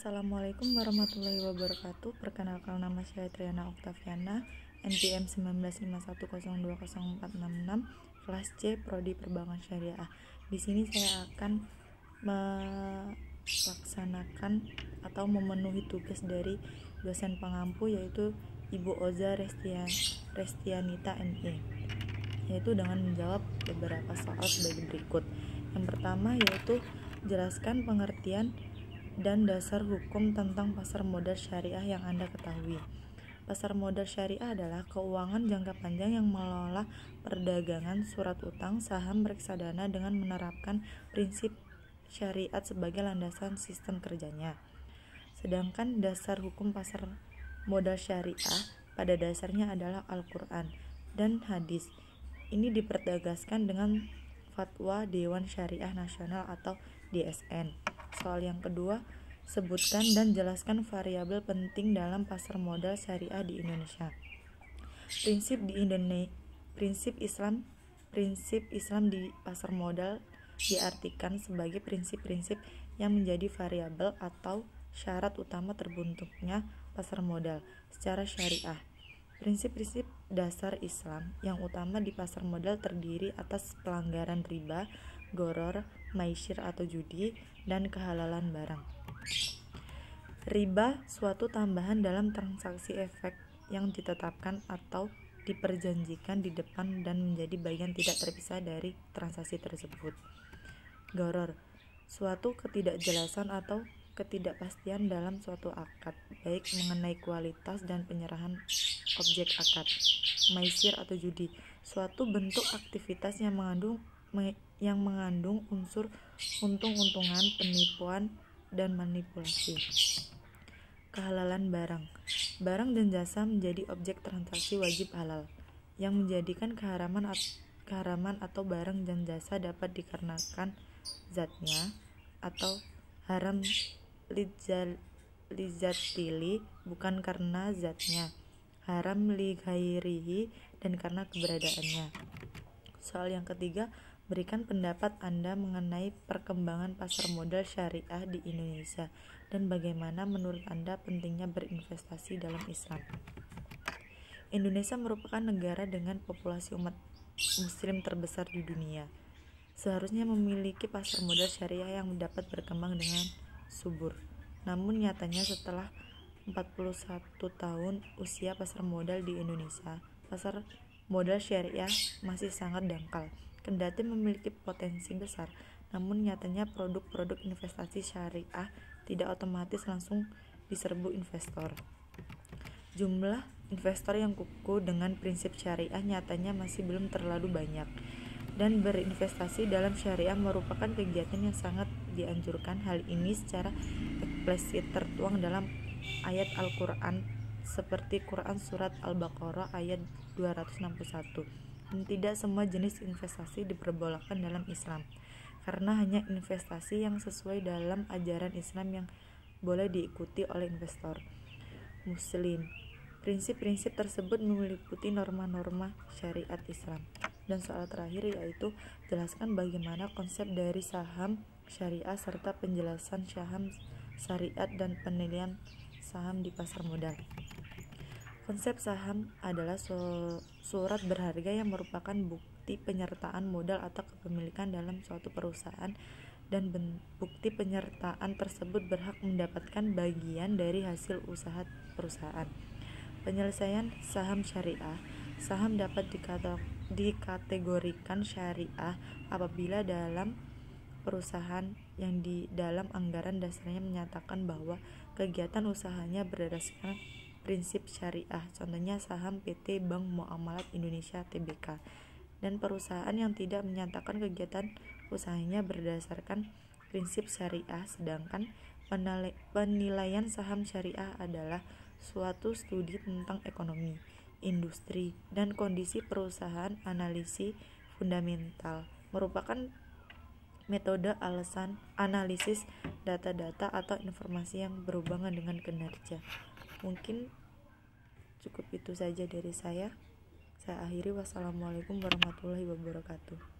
Assalamualaikum warahmatullahi wabarakatuh. Perkenalkan, nama saya Triana Oktaviana, NPM 1951020466, kelas C, Prodi Perbankan Syariah. Di sini saya akan melaksanakan atau memenuhi tugas dari dosen pengampu, yaitu Ibu Oza Restianita ME, yaitu dengan menjawab beberapa soal sebagai berikut. Yang pertama yaitu jelaskan pengertian dan dasar hukum tentang pasar modal syariah yang Anda ketahui. Pasar modal syariah adalah keuangan jangka panjang yang mengelola perdagangan surat utang, saham, reksadana dengan menerapkan prinsip syariat sebagai landasan sistem kerjanya. Sedangkan dasar hukum pasar modal syariah pada dasarnya adalah Al-Quran dan hadis. Ini dipertegaskan dengan Fatwa Dewan Syariah Nasional atau DSN. Soal yang kedua, sebutkan dan jelaskan variabel penting dalam pasar modal syariah di Indonesia. Prinsip Islam di pasar modal diartikan sebagai prinsip-prinsip yang menjadi variabel atau syarat utama terbentuknya pasar modal secara syariah. Prinsip-prinsip dasar Islam yang utama di pasar modal terdiri atas pelanggaran riba, gharar, maisir atau judi, dan kehalalan barang. Riba suatu tambahan dalam transaksi efek yang ditetapkan atau diperjanjikan di depan dan menjadi bagian tidak terpisah dari transaksi tersebut. Gharar suatu ketidakjelasan atau ketidakpastian dalam suatu akad, baik mengenai kualitas dan penyerahan objek akad. Maisir atau judi, suatu bentuk aktivitas yang mengandung unsur untung-untungan, penipuan, dan manipulasi. Kehalalan barang dan jasa menjadi objek transaksi wajib halal, yang menjadikan keharaman atau barang dan jasa dapat dikarenakan zatnya, atau haram lizatili bukan karena zatnya, haram li ghairihi dan karena keberadaannya. Soal yang ketiga, berikan pendapat Anda mengenai perkembangan pasar modal syariah di Indonesia dan bagaimana menurut Anda pentingnya berinvestasi dalam Islam. Indonesia merupakan negara dengan populasi umat muslim terbesar di dunia. Seharusnya memiliki pasar modal syariah yang dapat berkembang dengan subur. Namun nyatanya setelah 41 tahun usia pasar modal di Indonesia, pasar modal syariah masih sangat dangkal. Kendati memiliki potensi besar, namun nyatanya produk-produk investasi syariah tidak otomatis langsung diserbu investor. Jumlah investor yang kukuh dengan prinsip syariah nyatanya masih belum terlalu banyak, dan berinvestasi dalam syariah merupakan kegiatan yang sangat dianjurkan. Hal ini secara eksplisit tertuang dalam ayat Al-Quran seperti Quran Surat Al-Baqarah ayat 261. Dan tidak semua jenis investasi diperbolehkan dalam Islam, karena hanya investasi yang sesuai dalam ajaran Islam yang boleh diikuti oleh investor muslim. Prinsip-prinsip tersebut meliputi norma-norma syariat Islam. Dan soal terakhir yaitu jelaskan bagaimana konsep dari saham syariah serta penjelasan saham syariat dan penilaian saham di pasar modal. Konsep saham adalah surat berharga yang merupakan bukti penyertaan modal atau kepemilikan dalam suatu perusahaan, dan bukti penyertaan tersebut berhak mendapatkan bagian dari hasil usaha perusahaan. Penyelesaian saham syariah. Saham dapat dikategorikan syariah apabila dalam perusahaan yang di dalam anggaran dasarnya menyatakan bahwa kegiatan usahanya berdasarkan prinsip syariah, contohnya saham PT Bank Muamalat Indonesia Tbk, dan perusahaan yang tidak menyatakan kegiatan usahanya berdasarkan prinsip syariah. Sedangkan penilaian saham syariah adalah suatu studi tentang ekonomi, industri, dan kondisi perusahaan. Analisis fundamental merupakan metode analisis data-data atau informasi yang berhubungan dengan kinerja. Mungkin cukup itu saja dari saya. Saya akhiri. Wassalamualaikum warahmatullahi wabarakatuh.